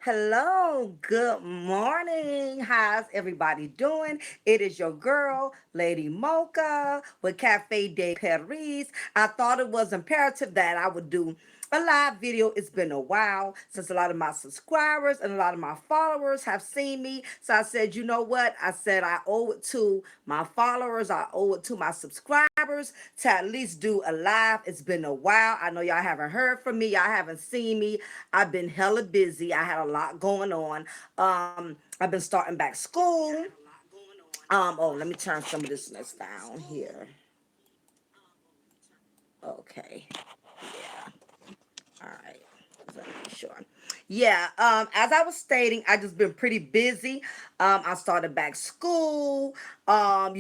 Hello, good morning. How's everybody doing? It is your girl, Lady Mocha, with Cafe de Paris. I thought it was imperative that I would do a live video. It's been a while since a lot of my subscribers and a lot of my followers have seen me. So I said, you know what? I said I owe it to my followers, I owe it to my subscribers to at least do a live. It's been a while. I know y'all haven't heard from me, y'all haven't seen me. I've been hella busy. I had a lot going on. I've been starting back school. Oh, let me turn some of this mess down here. Okay. Yeah. All right. Let me be sure. Yeah, as I was stating, I just been pretty busy. I started back school. I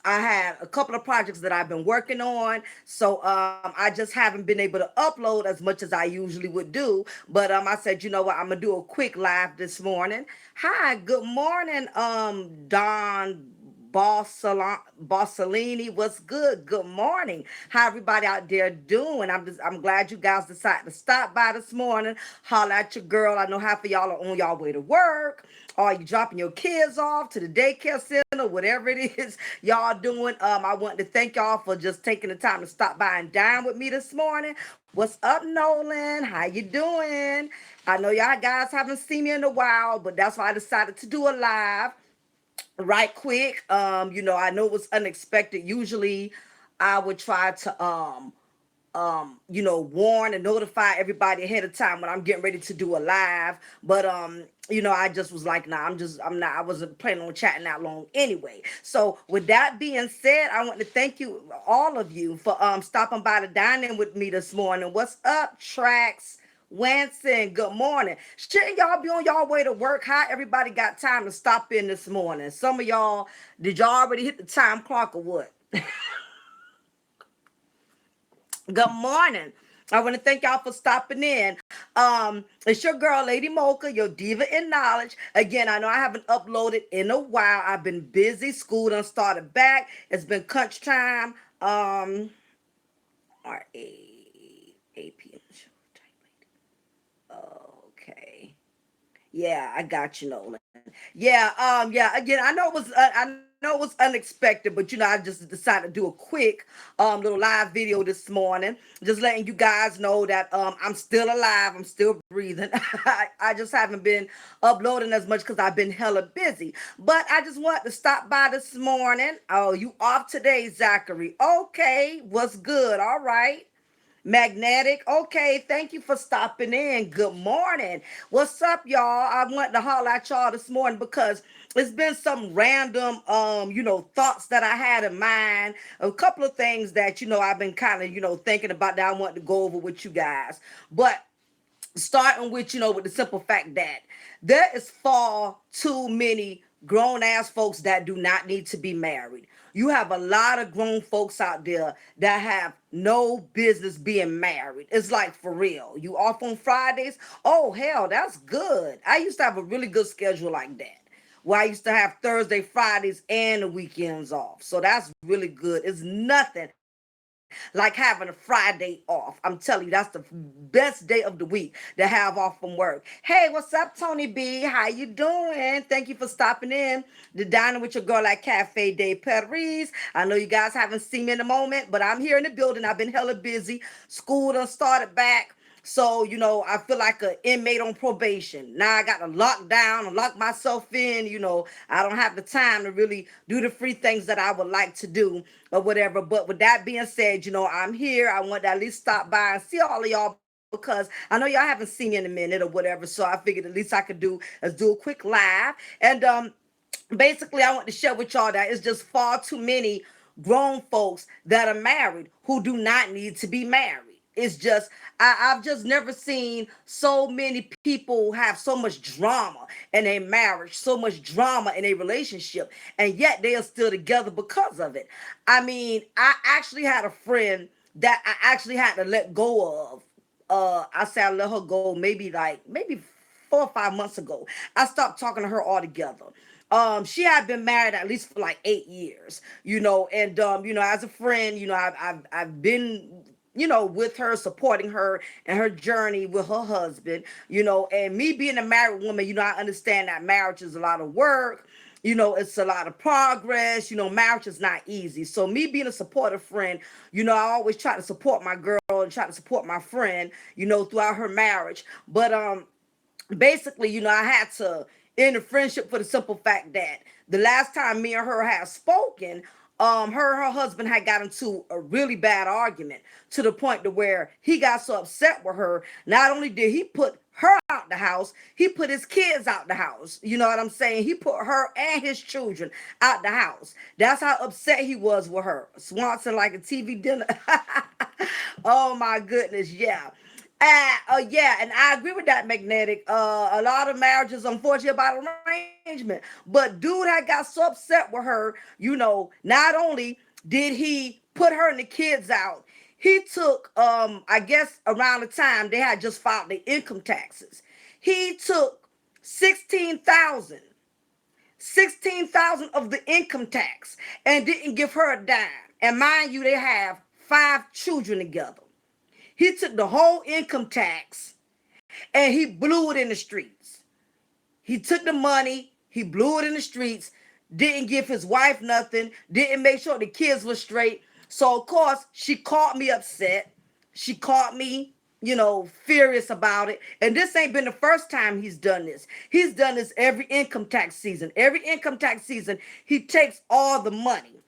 had a couple of projects that I've been working on, so I just haven't been able to upload as much as I usually would do. But I said, you know what, I'm gonna do a quick live this morning. Hi, good morning, Don Bossellini, what's good? Good morning. How everybody out there doing? I'm glad you guys decided to stop by this morning. Holler at your girl. I know half of y'all are on y'all way to work, or you dropping your kids off to the daycare center, whatever it is y'all doing. I want to thank y'all for just taking the time to stop by and dine with me this morning. What's up, Nolan? How you doing? I know y'all guys haven't seen me in a while, but that's why I decided to do a live right quick. I know it was unexpected. Usually I would try to warn and notify everybody ahead of time when I'm getting ready to do a live. But I just was like, nah, I wasn't planning on chatting that long anyway. So with that being said, I want to thank you, all of you, for stopping by to dine in with me this morning. What's up, Tracks? Wanson, good morning. Shouldn't y'all be on y'all way to work? How everybody got time to stop in this morning? Some of y'all, did y'all already hit the time clock or what? Good morning. I want to thank y'all for stopping in. It's your girl, Lady Mocha, your diva in knowledge. Again, I know I haven't uploaded in a while. I've been busy. School done started back. It's been crunch time. Or 8 p.m. Okay. Yeah, I got you, Nolan. Yeah. Again, I know it was unexpected, but I just decided to do a quick little live video this morning, just letting you guys know that I'm still alive, I'm still breathing. I just haven't been uploading as much because I've been hella busy. But I just wanted to stop by this morning. Oh, you off today, Zachary? Okay, what's good? All right. Magnetic. Okay, thank you for stopping in. Good morning. What's up, y'all? I wanted to holler at y'all this morning because it's been some random thoughts that I had in mind. A couple of things that I've been kind of thinking about that I want to go over with you guys. But starting with with the simple fact that there is far too many grown ass folks that do not need to be married. You have a lot of grown folks out there that have no business being married. It's like, for real, you off on Fridays? Oh hell, that's good. I used to have a really good schedule like that, where I used to have Thursday, Fridays, and the weekends off. So that's really good. It's nothing like having a Friday off. I'm telling you, that's the best day of the week to have off from work. Hey, what's up, Tony B? How you doing? Thank you for stopping in to dining with your girl at Cafe de Paris. I know you guys haven't seen me in a moment, but I'm here in the building. I've been hella busy. School done started back. So, I feel like an inmate on probation. Now I got to lock down and lock myself in. I don't have the time to really do the free things that I would like to do or whatever. But with that being said, I'm here. I want to at least stop by and see all of y'all because I know y'all haven't seen me in a minute or whatever. So I figured the least I could do is do a quick live. And basically, I want to share with y'all that it's just far too many grown folks that are married who do not need to be married. It's just I've just never seen so many people have so much drama in a marriage, so much drama in a relationship, and yet they are still together because of it. I mean, I actually had a friend that I actually had to let go of. I said I let her go maybe 4 or 5 months ago. I stopped talking to her altogether. She had been married at least for like 8 years, and as a friend, I've been with her, supporting her and her journey with her husband, and me being a married woman, I understand that marriage is a lot of work. It's a lot of progress. Marriage is not easy. So me being a supportive friend, I always try to support my girl and try to support my friend, throughout her marriage. But basically, I had to end the friendship for the simple fact that the last time me and her had spoken, her husband had got into a really bad argument to the point to where he got so upset with her. Not only did he put her out the house, he put his kids out the house. You know what I'm saying? He put her and his children out the house. That's how upset he was with her. Swanson like a TV dinner. Oh my goodness, yeah. Yeah, and I agree with that, Magnetic. A lot of marriages, unfortunately, about arrangement. But dude had got so upset with her, not only did he put her and the kids out, he took, I guess around the time they had just filed their income taxes, he took 16,000, 16,000 of the income tax and didn't give her a dime. And mind you, they have 5 children together. He took the whole income tax and he blew it in the streets. He took the money, he blew it in the streets, didn't give his wife nothing, didn't make sure the kids were straight. So, of course, she caught me upset. She caught me, furious about it. And this ain't been the first time he's done this. He's done this every income tax season. Every income tax season, he takes all the money.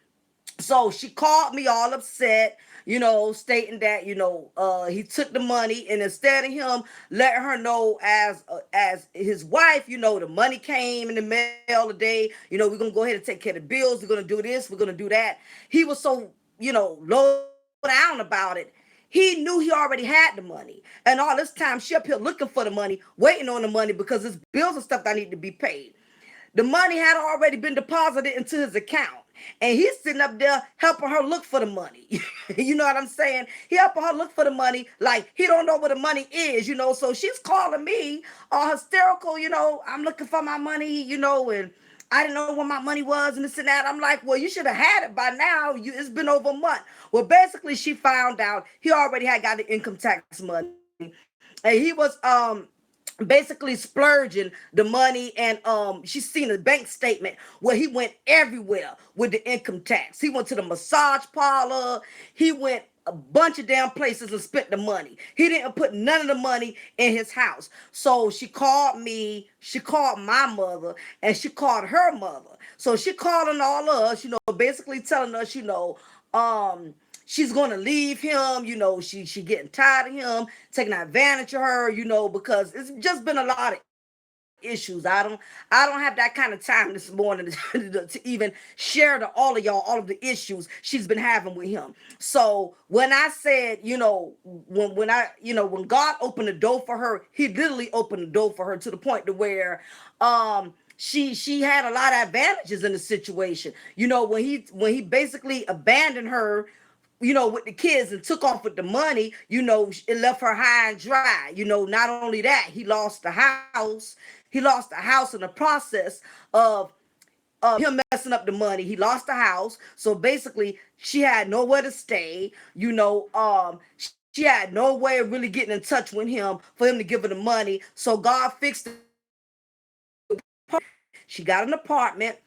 So she called me all upset, stating that, he took the money, and instead of him letting her know as his wife, the money came in the mail today, we're gonna go ahead and take care of the bills, we're gonna do this, we're gonna do that. He was so, low down about it. He knew he already had the money. And all this time she up here looking for the money, waiting on the money because there's bills and stuff that need to be paid. The money had already been deposited into his account. And he's sitting up there helping her look for the money. You know what I'm saying? He helping her look for the money. Like, he don't know where the money is, So she's calling me all hysterical, I'm looking for my money, and I didn't know where my money was and this and that. I'm like, well, you should have had it by now. It's been over a month. Well, basically, she found out he already had got the income tax money. And he was basically splurging the money, and she's seen a bank statement where he went everywhere with the income tax. He went to the massage parlor, he went a bunch of damn places and spent the money. He didn't put none of the money in his house. So she called me, she called my mother, and she called her mother. So she calling all of us, basically telling us, she's gonna leave him, she getting tired of him, taking advantage of her, because it's just been a lot of issues. I don't have that kind of time this morning to even share to all of y'all all of the issues she's been having with him. So when I said, when God opened the door for her, he literally opened the door for her to the point to where she had a lot of advantages in the situation. When he basically abandoned her, with the kids and took off with the money, it left her high and dry. Not only that, he lost the house. He lost the house in the process of him messing up the money. He lost the house. So basically, she had nowhere to stay. She had no way of really getting in touch with him for him to give her the money. So God fixed it. She got an apartment.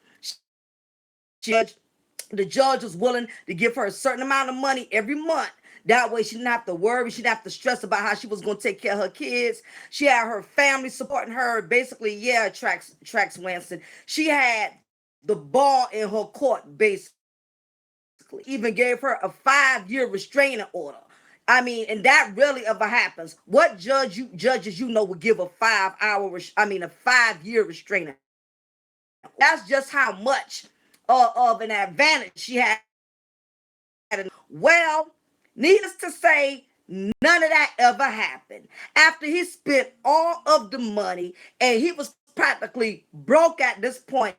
The judge was willing to give her a certain amount of money every month. That way she didn't have to worry. She didn't have to stress about how she was going to take care of her kids. She had her family supporting her. Basically, yeah, Trax Winston. She had the ball in her court, basically. Even gave her a 5-year restraining order. I mean, and that really ever happens. What judges would give a 5-year restraining order? That's just how much of an advantage she had. Well, needless to say, none of that ever happened. After he spent all of the money and he was practically broke at this point,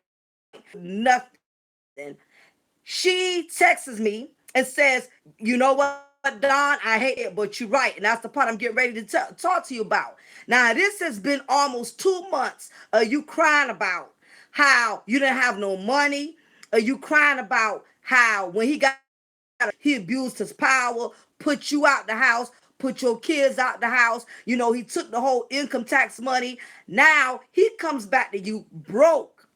nothing. She texts me and says, "You know what, Don? I hate it, but you're right." And that's the part I'm getting ready to talk to you about. Now, this has been almost 2 months of you crying about how you didn't have no money. You crying about how when he got he abused his power, put you out the house, put your kids out the house. He took the whole income tax money. Now he comes back to you broke,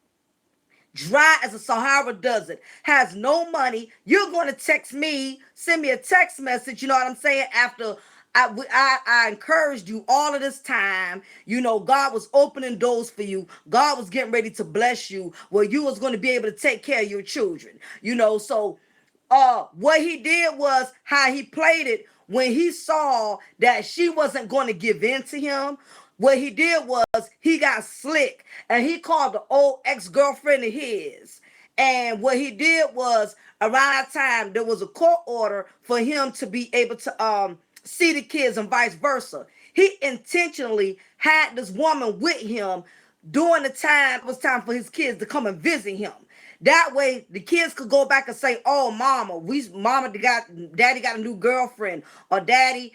dry as a Sahara desert, has no money. You're going to text me, send me a text message, you know what I'm saying? After I encouraged you all of this time, God was opening doors for you. God was getting ready to bless you where you was going to be able to take care of your children, so what he did was how he played it when he saw that she wasn't going to give in to him. What he did was he got slick and he called the old ex-girlfriend of his. And what he did was around that time there was a court order for him to be able to see the kids and vice versa. He intentionally had this woman with him during the time it was time for his kids to come and visit him. That way, the kids could go back and say, "Oh, daddy got a new girlfriend, or daddy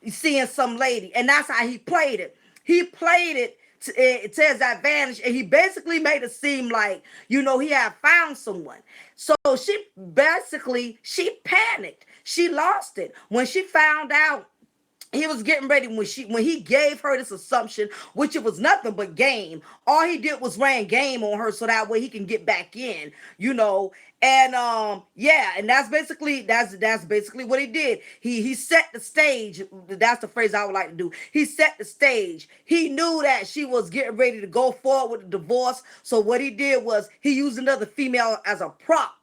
seeing some lady," and that's how he played it. He played it to his advantage, and he basically made it seem like he had found someone. So she panicked. She lost it when she found out he was getting ready when he gave her this assumption, which it was nothing but game. All he did was ran game on her so that way he can get back in. And yeah, and that's basically what he did. He set the stage. That's the phrase I would like to do. He set the stage. He knew that she was getting ready to go forward with the divorce. So what he did was he used another female as a prop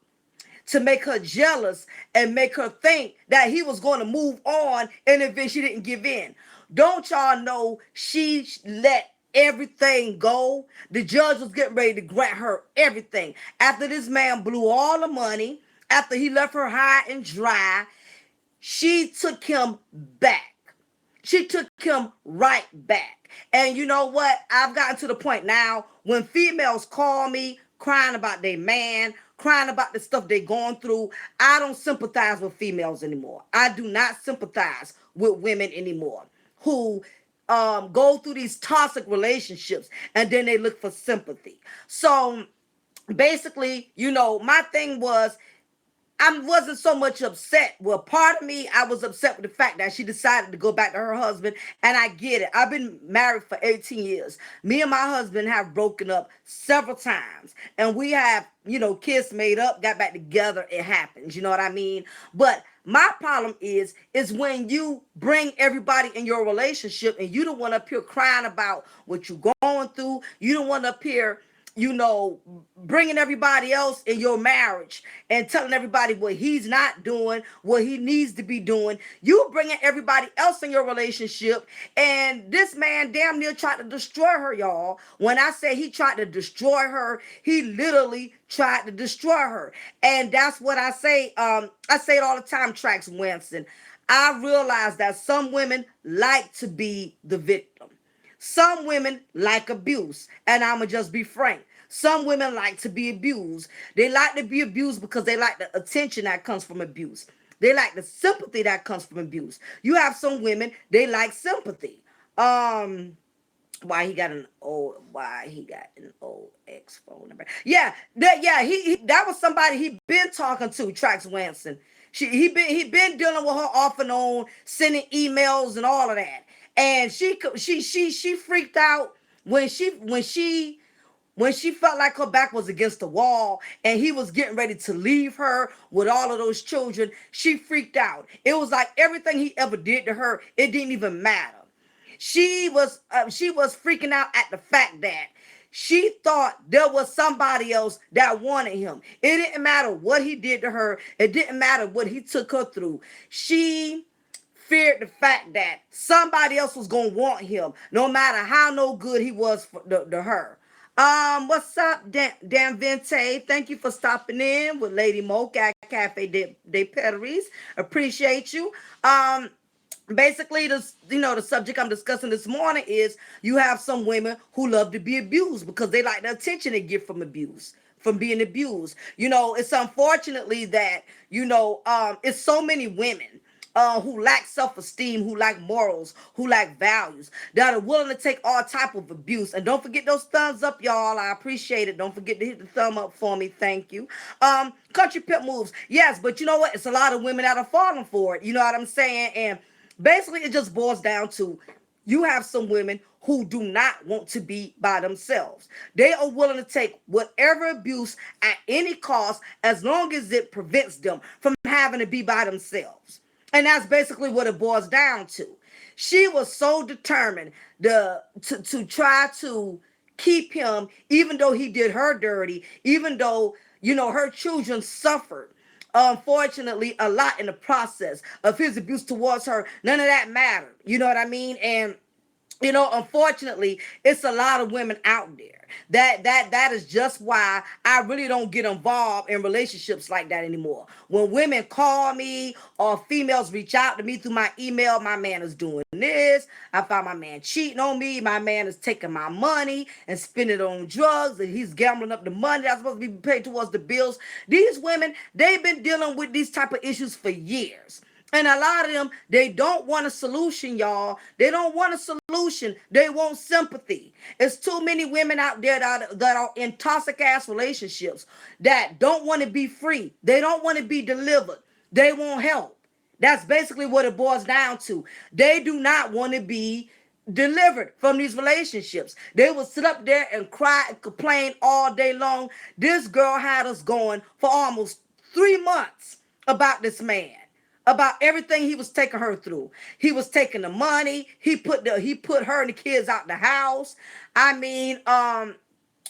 to make her jealous and make her think that he was going to move on, and if she didn't give in. Don't y'all know she let everything go? The judge was getting ready to grant her everything. After this man blew all the money, after he left her high and dry, she took him back. She took him right back. And you know what? I've gotten to the point now when females call me crying about their man, crying about the stuff they're going through, I don't sympathize with females anymore. I do not sympathize with women anymore who go through these toxic relationships and then they look for sympathy. So basically, my thing was I wasn't so much upset. Well, part of me, I was upset with the fact that she decided to go back to her husband. And I get it. I've been married for 18 years. Me and my husband have broken up several times. And we have, kids made up, got back together. It happens. You know what I mean? But my problem is when you bring everybody in your relationship and you don't want to appear crying about what you're going through. You don't want to appear bringing everybody else in your marriage and telling everybody what he's not doing, what he needs to be doing. You bringing everybody else in your relationship, and this man damn near tried to destroy her, y'all. When I say he tried to destroy her, he literally tried to destroy her. And that's what I say. I say it all the time, Trax Winston. I realize that some women like to be the victim. Some women like abuse, and I'ma just be frank. Some women like to be abused. They like to be abused because they like the attention that comes from abuse. They like the sympathy that comes from abuse. You have some women, they like sympathy. Why he got an old ex phone number. That was somebody he been talking to, Trax Wanson. He been dealing with her off and on, sending emails and all of that. And she freaked out when she felt like her back was against the wall and he was getting ready to leave her with all of those children. She freaked out. It was like everything he ever did to her, it didn't even matter. She was freaking out at the fact that she thought there was somebody else that wanted him. It didn't matter what he did to her. It didn't matter what he took her through. She feared the fact that somebody else was going to want him, no matter how no good he was to her. What's up, Dan Vente? Thank you for stopping in with Lady Mocha at Cafe de Paris. Appreciate you. Basically, the subject I'm discussing this morning is you have some women who love to be abused because they like the attention they get from abuse, from being abused. It's unfortunately that, it's so many women who lack self-esteem, who lack morals, who lack values, that are willing to take all type of abuse. And don't forget those thumbs up, y'all. I appreciate it. Don't forget to hit the thumb up for me. Thank you. Country pimp moves. Yes, but you know what? It's a lot of women that are falling for it. You know what I'm saying? And basically it just boils down to, you have some women who do not want to be by themselves. They are willing to take whatever abuse at any cost, as long as it prevents them from having to be by themselves. And that's basically what it boils down to. She was so determined to try to keep him, even though he did her dirty, even though, her children suffered, unfortunately, a lot in the process of his abuse towards her. None of that mattered. You know what I mean? And unfortunately, it's a lot of women out there. That is just why I really don't get involved in relationships like that anymore. When women call me or females reach out to me through my email, my man is doing this. I found my man cheating on me. My man is taking my money and spending it on drugs, and he's gambling up the money that's supposed to be paid towards the bills. These women, they've been dealing with these type of issues for years. And a lot of them, they don't want a solution, y'all. They don't want a solution. They want sympathy. It's too many women out there that are in toxic ass relationships that don't want to be free. They don't want to be delivered. They want help. That's basically what it boils down to. They do not want to be delivered from these relationships. They will sit up there and cry and complain all day long. This girl had us going for almost 3 months about this man, about everything he was taking her through. He was taking the money. He put her and the kids out the house. I mean,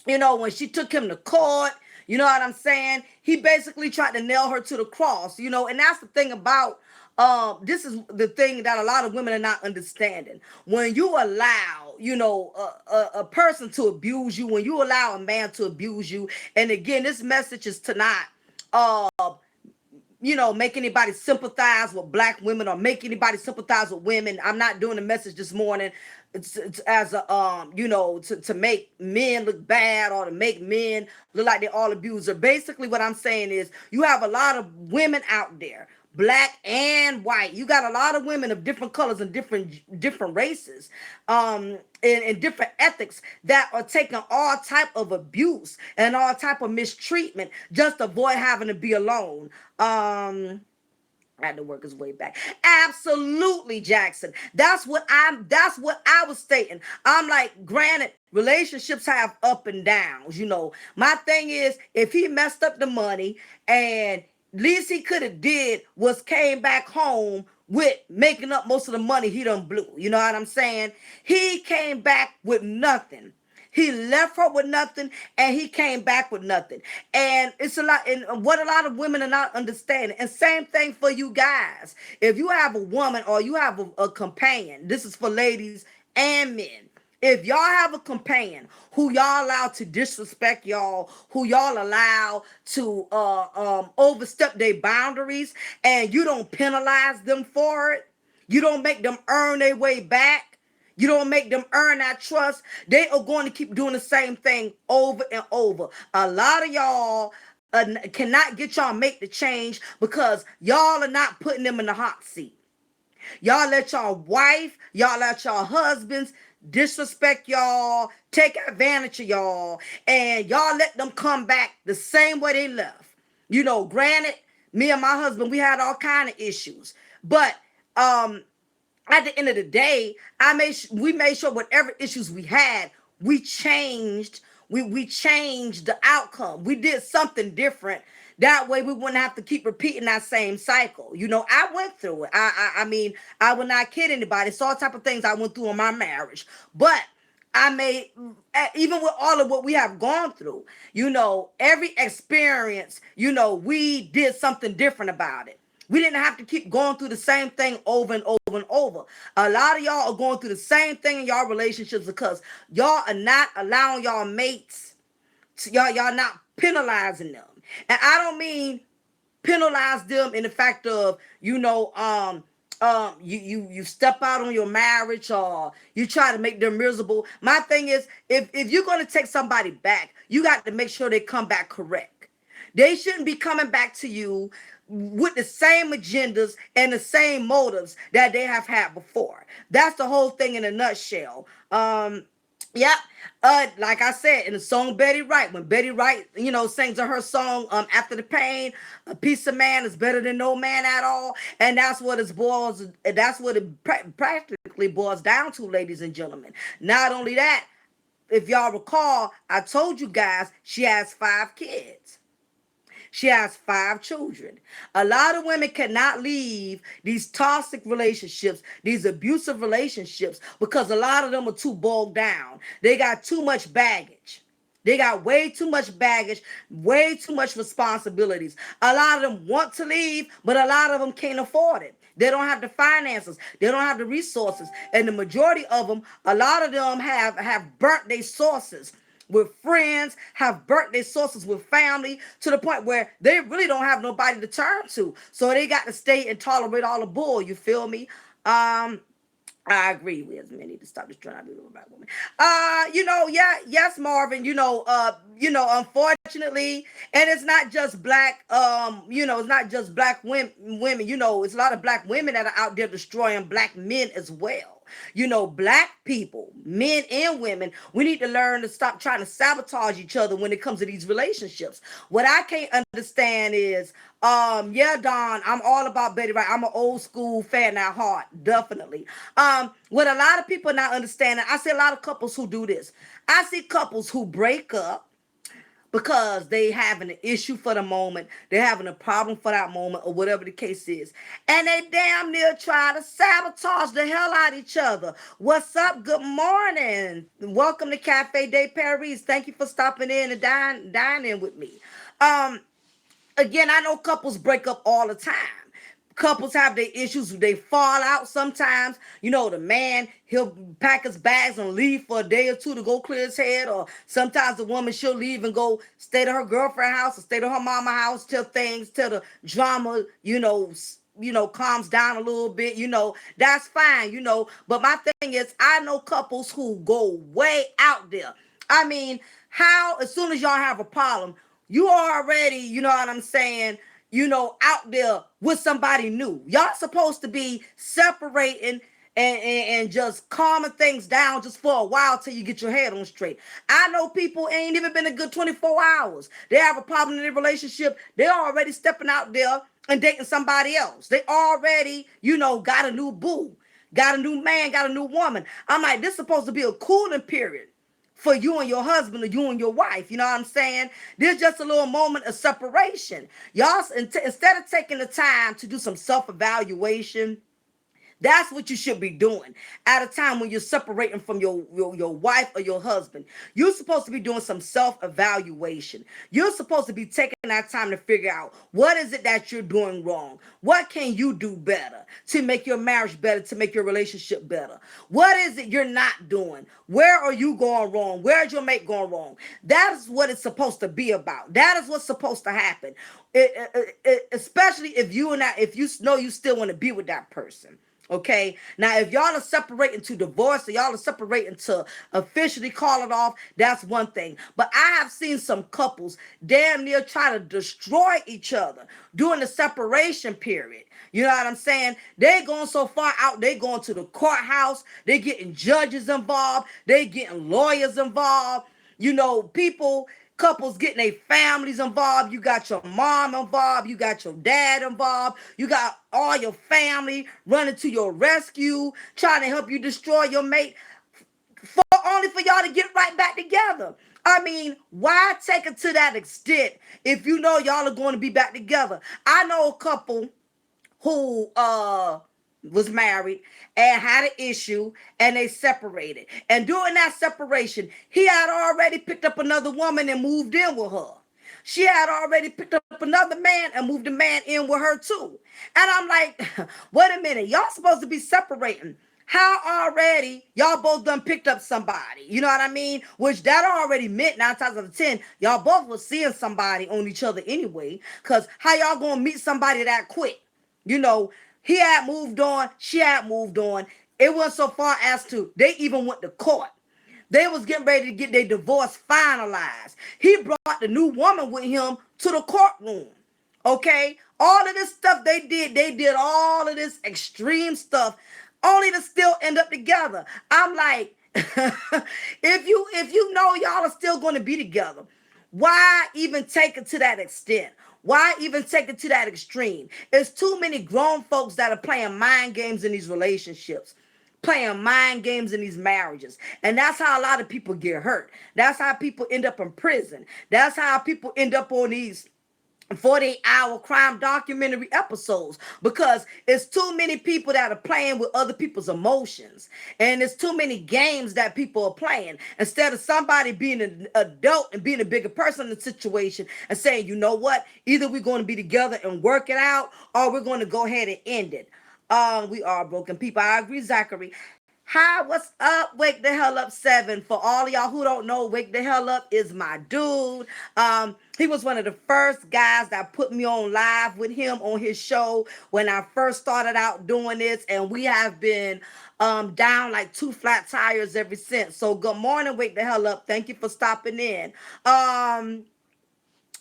when she took him to court, you know what I'm saying? He basically tried to nail her to the cross, and that's the thing about, this is the thing that a lot of women are not understanding. When you allow, a person to abuse you, when you allow a man to abuse you, and again, this message is to not, make anybody sympathize with black women or make anybody sympathize with women. I'm not doing a message this morning. It's as a, to make men look bad or to make men look like they're all abuser. Basically what I'm saying is, you have a lot of women out there, black and white. You got a lot of women of different colors and different races, and different ethics, that are taking all type of abuse and all type of mistreatment just to avoid having to be alone. I had to work his way back. Absolutely, Jackson. That's what I was stating. I'm like, granted, relationships have up and downs. My thing is, if he messed up the money, and least he could have did was came back home with making up most of the money he done blew. You know what I'm saying? He came back with nothing. He left her with nothing, and he came back with nothing. And it's a lot, and what a lot of women are not understanding. And same thing for you guys. If you have a woman or you have a companion, this is for ladies and men. If y'all have a companion who y'all allow to disrespect y'all, who y'all allow to overstep their boundaries, and you don't penalize them for it, you don't make them earn their way back, you don't make them earn that trust, they are going to keep doing the same thing over and over. A lot of y'all cannot get y'all make the change because y'all are not putting them in the hot seat. Y'all let y'all let y'all husbands disrespect y'all, take advantage of y'all, and y'all let them come back the same way they left. Granted, me and my husband, we had all kind of issues, but at the end of the day, we made sure whatever issues we had, we changed. We changed the outcome. We did something different. That way we wouldn't have to keep repeating that same cycle. I went through it. I mean, I would not kid anybody. It's all type of things I went through in my marriage. But I made, even with all of what we have gone through, every experience, we did something different about it. We didn't have to keep going through the same thing over and over and over. A lot of y'all are going through the same thing in y'all relationships because y'all are not allowing y'all mates to, y'all not penalizing them. And I don't mean penalize them in the fact of, you step out on your marriage or you try to make them miserable. My thing is, if you're going to take somebody back, you got to make sure they come back correct. They shouldn't be coming back to you with the same agendas and the same motives that they have had before. That's the whole thing in a nutshell. Yeah, like I said in the song Betty Wright, when Betty Wright, sings her song, After the Pain, a piece of man is better than no man at all, and that's what it practically boils down to, ladies and gentlemen. Not only that, if y'all recall, I told you guys she has 5 kids. She has 5 children. A lot of women cannot leave these toxic relationships, these abusive relationships, because a lot of them are too bogged down. They got too much baggage. They got way too much baggage, way too much responsibilities. A lot of them want to leave, but a lot of them can't afford it. They don't have the finances. They don't have the resources. And the majority of them, a lot of them have burnt their sources with friends, have burnt their sources with family, to the point where they really don't have nobody to turn to. So they got to stay and tolerate all the bull. You feel me? I agree with men need to stop just trying to be a black woman. Yeah, yes, Marvin. Unfortunately, and it's not just black. It's not just black women. It's a lot of black women that are out there destroying black men as well. Black people, men and women, we need to learn to stop trying to sabotage each other when it comes to these relationships. What I can't understand is, yeah, Don, I'm all about Betty Wright. I'm an old school fan at heart, definitely. What a lot of people not understanding, I see a lot of couples who do this. I see couples who break up because they having an issue for the moment, they're having a problem for that moment, or whatever the case is, and they damn near try to sabotage the hell out of each other. What's up? Good morning. Welcome to Cafe de Paris. Thank you for stopping in and dining with me. Um, Again, I know couples break up all the time. Couples have their issues. They fall out sometimes. The man, he'll pack his bags and leave for a day or two to go clear his head. Or sometimes the woman, she'll leave and go stay to her girlfriend's house or stay to her mama house till the drama, calms down a little bit. That's fine. But my thing is, I know couples who go way out there. I mean, how, as soon as y'all have a problem, you already, you know what I'm saying, out there with somebody new. Y'all supposed to be separating and just calming things down just for a while till you get your head on straight. I know people ain't even been a good 24 hours. They have a problem in their relationship. They're already stepping out there and dating somebody else. They already, got a new boo, got a new man, got a new woman. I'm like, this is supposed to be a cooling period for you and your husband or you and your wife. You know what I'm saying? There's just a little moment of separation. Y'all, instead of taking the time to do some self-evaluation, that's what you should be doing at a time when you're separating from your wife or your husband. You're supposed to be doing some self-evaluation. You're supposed to be taking that time to figure out, what is it that you're doing wrong? What can you do better to make your marriage better, to make your relationship better? What is it you're not doing? Where are you going wrong? Where's your mate going wrong? That is what it's supposed to be about. That is what's supposed to happen. Especially if you know you still want to be with that person. Okay, now if y'all are separating to divorce, or y'all are separating to officially call it off, that's one thing. But I have seen some couples damn near try to destroy each other during the separation period. You know what I'm saying? They going so far out, they going to the courthouse, they getting judges involved, they getting lawyers involved, people, couples getting their families involved. You got your mom involved. You got your dad involved. You got all your family running to your rescue, trying to help you destroy your mate, only for y'all to get right back together. I mean, why take it to that extent if you know y'all are going to be back together? I know a couple who was married and had an issue, and they separated. And during that separation, he had already picked up another woman and moved in with her. She had already picked up another man and moved the man in with her too. And I'm like, wait a minute, y'all supposed to be separating. How already y'all both done picked up somebody? You know what I mean? Which that already meant 9 times out of 10, y'all both was seeing somebody on each other anyway. Cause how y'all gonna meet somebody that quick? He had moved on, she had moved on. It went so far as to they even went to court. They was getting ready to get their divorce finalized. He brought the new woman with him to the courtroom. Okay, all of this stuff they did all of this extreme stuff, only to still end up together. I'm like, if you know y'all are still going to be together, why even take it to that extent? Why even take it to that extreme? It's too many grown folks that are playing mind games in these relationships, playing mind games in these marriages. And that's how a lot of people get hurt. That's how people end up in prison. That's how people end up on these 48-hour crime documentary episodes, because it's too many people that are playing with other people's emotions, and it's too many games that people are playing, instead of somebody being an adult and being a bigger person in the situation and saying, you know what, either we're going to be together and work it out, or we're going to go ahead and end it. We are broken people. I agree, Zachary. Hi, what's up? Wake the hell up 7. For all of y'all who don't know, Wake the hell up is my dude. He was one of the first guys that put me on live with him on his show when I first started out doing this, and we have been down like 2 flat tires ever since. So good morning, Wake the hell up. Thank you for stopping in. Yeah,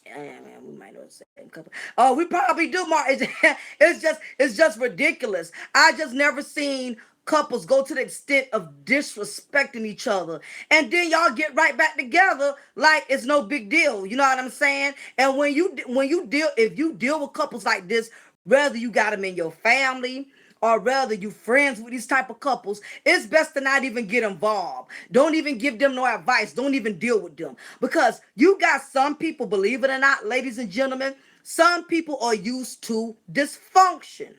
man, we might know the same couple. Oh, we probably do, Mark. It's just ridiculous. I just never seen couples go to the extent of disrespecting each other, and then y'all get right back together like it's no big deal. You know what I'm saying? And if you deal with couples like this, whether you got them in your family or rather you friends with these type of couples, it's best to not even get involved. Don't even give them no advice. Don't even deal with them, because you got some people, believe it or not, ladies and gentlemen, some people are used to dysfunction.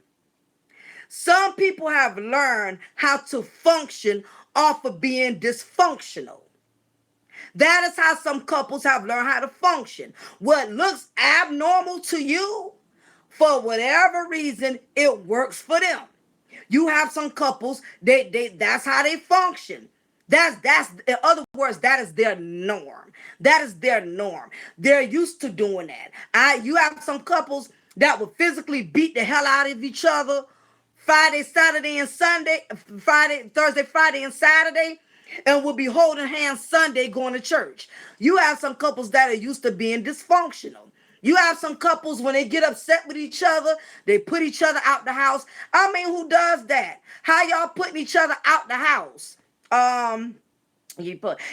Some people have learned how to function off of being dysfunctional. That is how some couples have learned how to function. What looks abnormal to you, for whatever reason, it works for them. You have some couples, they that's how they function. That's in other words, that is their norm. That is their norm. They're used to doing that. You have some couples that will physically beat the hell out of each other Friday, Saturday, and Sunday, Thursday, Friday, and Saturday, and will be holding hands Sunday going to church. You have some couples that are used to being dysfunctional. You have some couples, when they get upset with each other, they put each other out the house. I mean, who does that? How y'all putting each other out the house?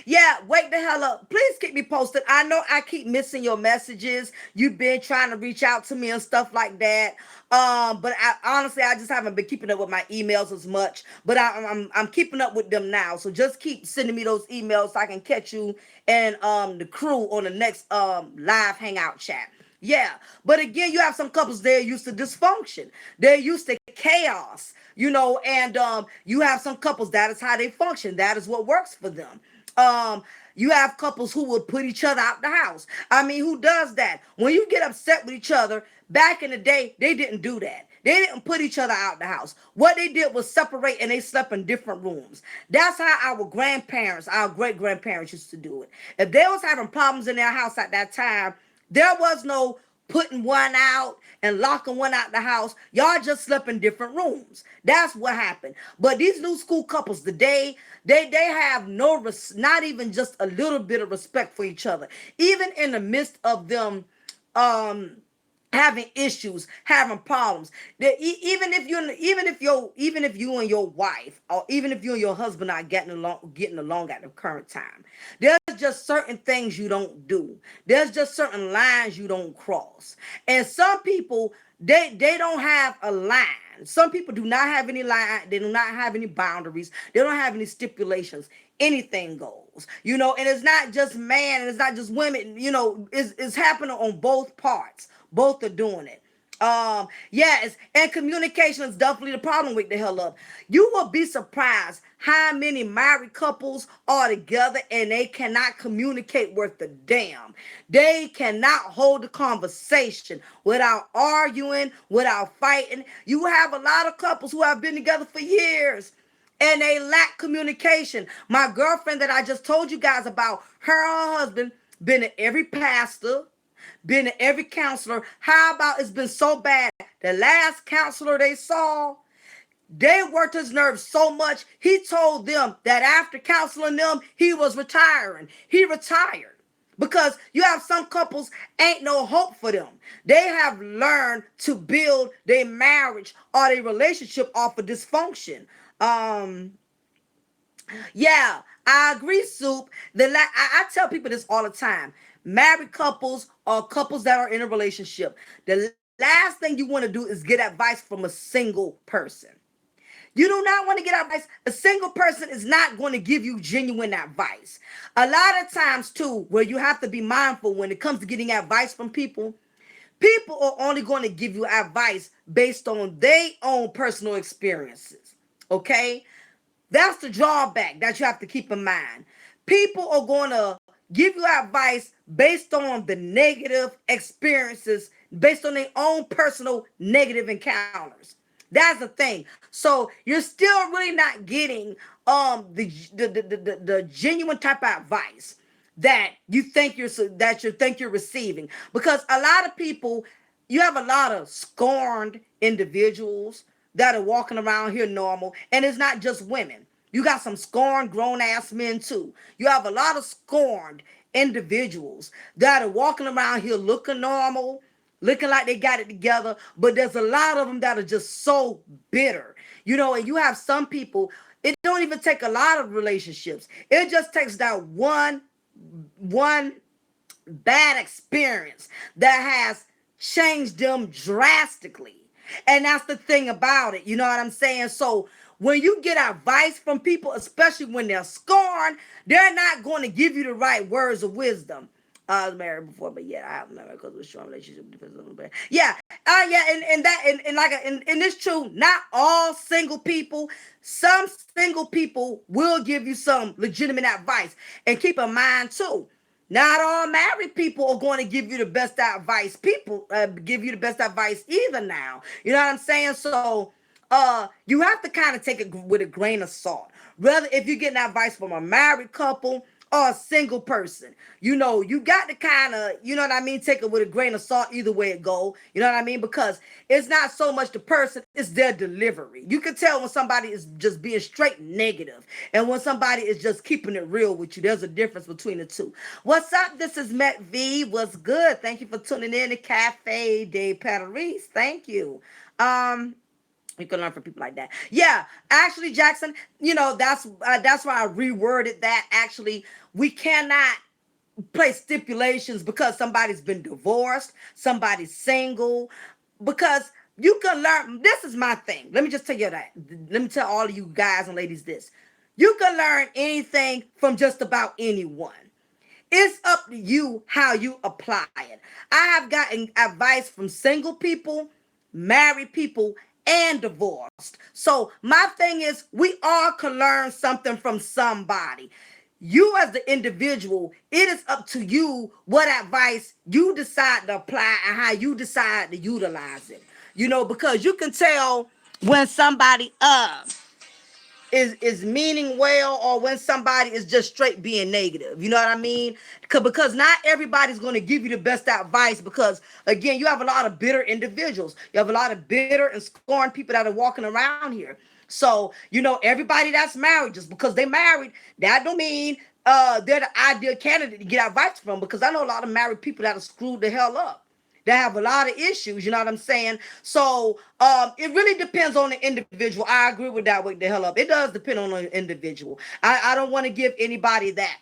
Yeah, wake the hell up. Please keep me posted. I know I keep missing your messages. You've been trying to reach out to me and stuff like that. But honestly, I just haven't been keeping up with my emails as much. But I'm keeping up with them now. So just keep sending me those emails so I can catch you and the crew on the next live hangout chat. Yeah, but again, you have some couples, they're used to dysfunction. They're used to chaos, and you have some couples, that is how they function. That is what works for them. Um, you have couples who will put each other out the house. I mean, who does that? When you get upset with each other, back in the day, they didn't do that. They didn't put each other out the house. What they did was separate, and they slept in different rooms. That's how our grandparents, our great grandparents used to do it. If they was having problems in their house at that time, there was no putting one out and locking one out the house. Y'all just slept in different rooms. That's what happened. But these new school couples today, they have not even just a little bit of respect for each other. Even in the midst of them having issues, having problems. Even if you and your wife, or even if you and your husband are getting along at the current time, there's just certain things you don't do. There's just certain lines you don't cross. And some people, they don't have a line. Some people do not have any line. They do not have any boundaries. They don't have any stipulations. Anything goes, and it's not just man and it's not just women, it's happening on both parts. Both are doing it. Yes, and communication is definitely the problem. With the hell up, you will be surprised how many married couples are together and they cannot communicate worth a damn. They cannot hold a conversation without arguing, without fighting. You have a lot of couples who have been together for years, and they lack communication. My girlfriend that I just told you guys about, her and her husband been to every pastor, been to every counselor. How about it's been so bad? The last counselor they saw, They worked his nerves so much, he told them that after counseling them, he was retiring. He retired because you have some couples ain't no hope for them. They have learned to build their marriage or their relationship off of dysfunction. Um, yeah, I agree, Soup. I tell people this all the time. Married couples or couples that are in a relationship, the last thing you want to do is get advice from a single person. You do not want to get advice. A single person is not going to give you genuine advice. A lot of times, too, where you have to be mindful when it comes to getting advice from people, people are only going to give you advice based on their own personal experiences. Okay? That's the drawback that you have to keep in mind. People are going to give you advice based on the negative experiences, based on their own personal negative encounters. That's the thing. So you're still really not getting the genuine type of advice that you think you're receiving, because a lot of people, you have a lot of scorned individuals that are walking around here normal, and it's not just women. You got some scorned grown ass men too. You have a lot of scorned individuals that are walking around here looking normal, looking like they got it together, but there's a lot of them that are just so bitter. And you have some people, it don't even take a lot of relationships. It just takes that one bad experience that has changed them drastically. And that's the thing about it. You know what I'm saying? So when you get advice from people, especially when they're scorned, they're not going to give you the right words of wisdom. I was married before, but yeah, I have married because of a strong relationship. Yeah, yeah, and like, and it's true. Not all single people. Some single people will give you some legitimate advice, and keep in mind too. Not all married people are going to give you the best advice. People give you the best advice either now. You know what I'm saying? So you have to kind of take it with a grain of salt. Whether if you're getting advice from a married couple or a single person, you got to kind of, you know what I mean, take it with a grain of salt either way it go. You know what I mean? Because it's not so much the person, it's their delivery. You can tell when somebody is just being straight negative and when somebody is just keeping it real with you. There's a difference between the two. What's up? This is Matt V. What's good? Thank you for tuning in to Cafe de Paris. Thank you. You can learn from people like that. Yeah, actually, Jackson, that's why I reworded that. Actually, we cannot place stipulations because somebody's been divorced, somebody's single, because you can learn. This is my thing. Let me just tell you that. Let me tell all of you guys and ladies this. You can learn anything from just about anyone. It's up to you how you apply it. I have gotten advice from single people, married people, and divorced. So my thing is, we all can learn something from somebody. You as the individual, it is up to you what advice you decide to apply and how you decide to utilize it. Because you can tell when somebody is meaning well, or when somebody is just straight being negative. You know what I mean? Because not everybody's going to give you the best advice, because again, you have a lot of bitter individuals. You have a lot of bitter and scorned people that are walking around here. So everybody that's married, just because they married, that don't mean they're the ideal candidate to get advice from, because I know a lot of married people that are screwed the hell up. They have a lot of issues, you know what I'm saying? So it really depends on the individual. I agree with that. Wake the hell up. It does depend on the individual. I don't want to give anybody that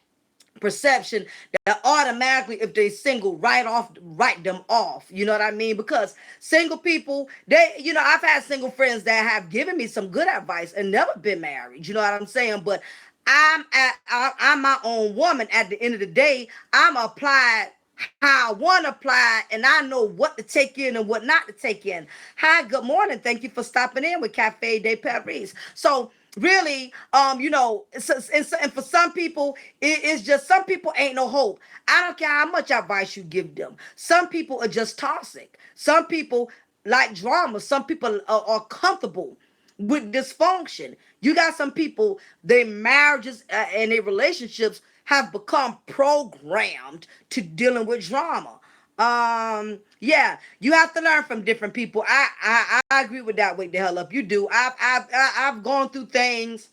perception that automatically, if they single, write them off. You know what I mean? Because single people, I've had single friends that have given me some good advice and never been married. You know what I'm saying? But I'm my own woman. At the end of the day, I'm applied how I want to apply, and I know what to take in and what not to take in. Hi, good morning. Thank you for stopping in with Cafe de Paris. So really, and for some people, it's just, some people ain't no hope. I don't care how much advice you give them. Some people are just toxic. Some people like drama. Some people are comfortable with dysfunction. You got some people, their marriages and their relationships have become programmed to dealing with drama. Yeah, you have to learn from different people. I agree with that. Wake the hell up, you do. I've gone through things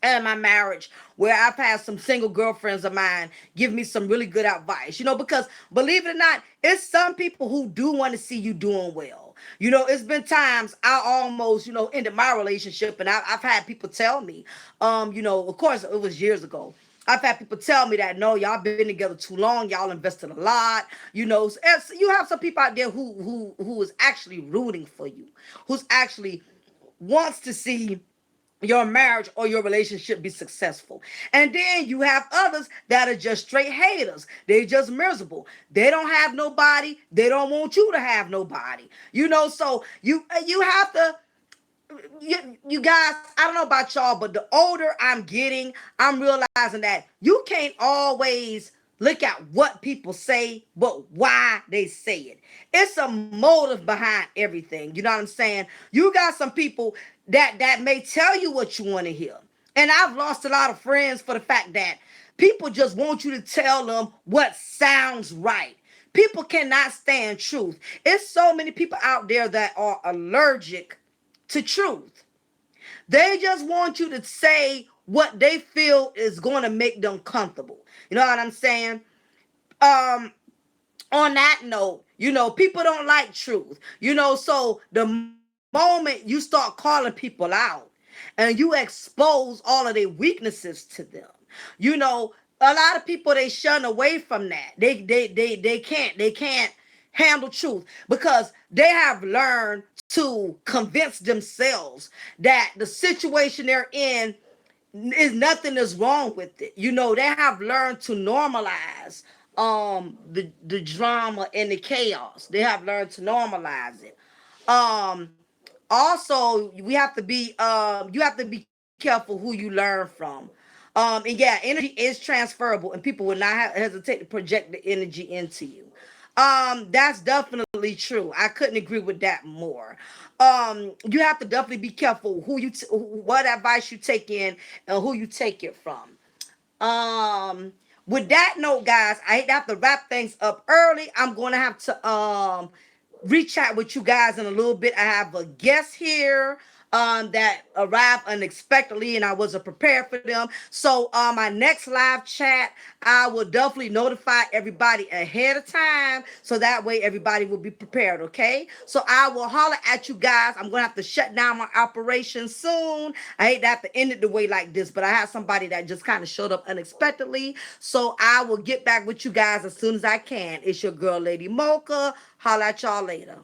in my marriage where I've had some single girlfriends of mine give me some really good advice, because believe it or not, it's some people who do want to see you doing well. It's been times I almost, ended my relationship, and I've had people tell me, of course it was years ago. I've had people tell me that no, y'all been together too long, y'all invested a lot, you have some people out there who is actually rooting for you, who's actually wants to see your marriage or your relationship be successful. And then you have others that are just straight haters. They just miserable. They don't have nobody. They don't want you to have nobody. So you have to, you guys, I don't know about y'all, but the older I'm getting, I'm realizing that you can't always look at what people say, but why they say it. It's a motive behind everything. You know what I'm saying? You got some people that may tell you what you want to hear. And I've lost a lot of friends for the fact that people just want you to tell them what sounds right. People cannot stand truth. It's so many people out there that are allergic to truth. They just want you to say what they feel is going to make them comfortable. You know what I'm saying? Um, on that note, people don't like truth. So the moment you start calling people out and you expose all of their weaknesses to them, you know, a lot of people, they shun away from that. They can't handle truth because they have learned to convince themselves that the situation they're in is nothing is wrong with it. They have learned to normalize the drama and the chaos. They have learned to normalize it. Um Also, we have to be you have to be careful who you learn from. And yeah, energy is transferable, and people will not hesitate to project the energy into you. That's definitely true. I couldn't agree with that more. You have to definitely be careful what advice you take in and who you take it from. Um, with that note, guys, I hate to have to wrap things up early. I'm going to have to reach out with you guys in a little bit. I have a guest here that arrived unexpectedly, and I wasn't prepared for them. So my next live chat, I will definitely notify everybody ahead of time, so that way everybody will be prepared. Okay, so I will holler at you guys. I'm gonna have to shut down my operation soon. I hate to have to end it the way like this, but I have somebody that just kind of showed up unexpectedly, so I will get back with you guys as soon as I can. It's your girl, Lady Mocha. Holla at y'all later.